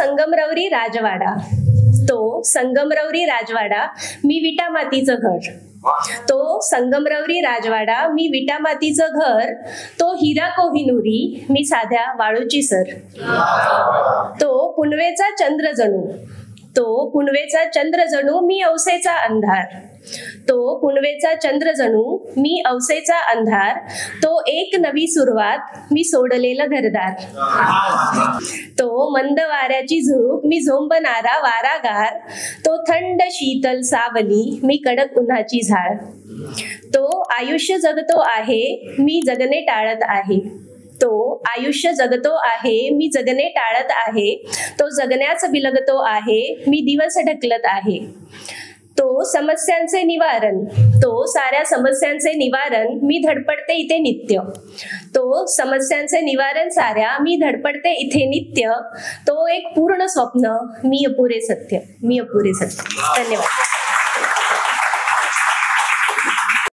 संगमरवरी राजवाडा, तो संगमरवरी राजवाडा मी विटा मातीचं घर, तो संगमरवरी राजवाडा मी विटा मातीचं घर, तो हिरा कोहिनुरी मी साध्या वाळूची सर, तो पुनवेचा चंद्र जणू, तो पुनवेचा चंद्र जणू मी औसेचा अंधार, तो पुनवेचा चंद्र जणू मी औसेचा अंधार, तो एक नवी सुरुवात मी सोडलेलं घरदार, तो मंद वाऱ्याची झुळूक मी झोंबणारा वारागार, तो थंड शीतल सावली मी कडक उन्हाची झाळ, तो आयुष्य जगतो आहे मी जगणे टाळत आहे, तो आयुष्य जगतो आहे मी जगणे टाळत आहे, तो जगण्याच बिलगतो आहे मी दिवस ढकलत आहे, तो समस्यांचे निवारण, तो साऱ्या समस्यांचे निवारण मी धडपडते इथे नित्य, तो समस्यांचे निवारण साऱ्या मी धडपडते इथे नित्य, तो एक पूर्ण स्वप्न मी अपुरे सत्य, मी अपुरे सत्य. धन्यवाद.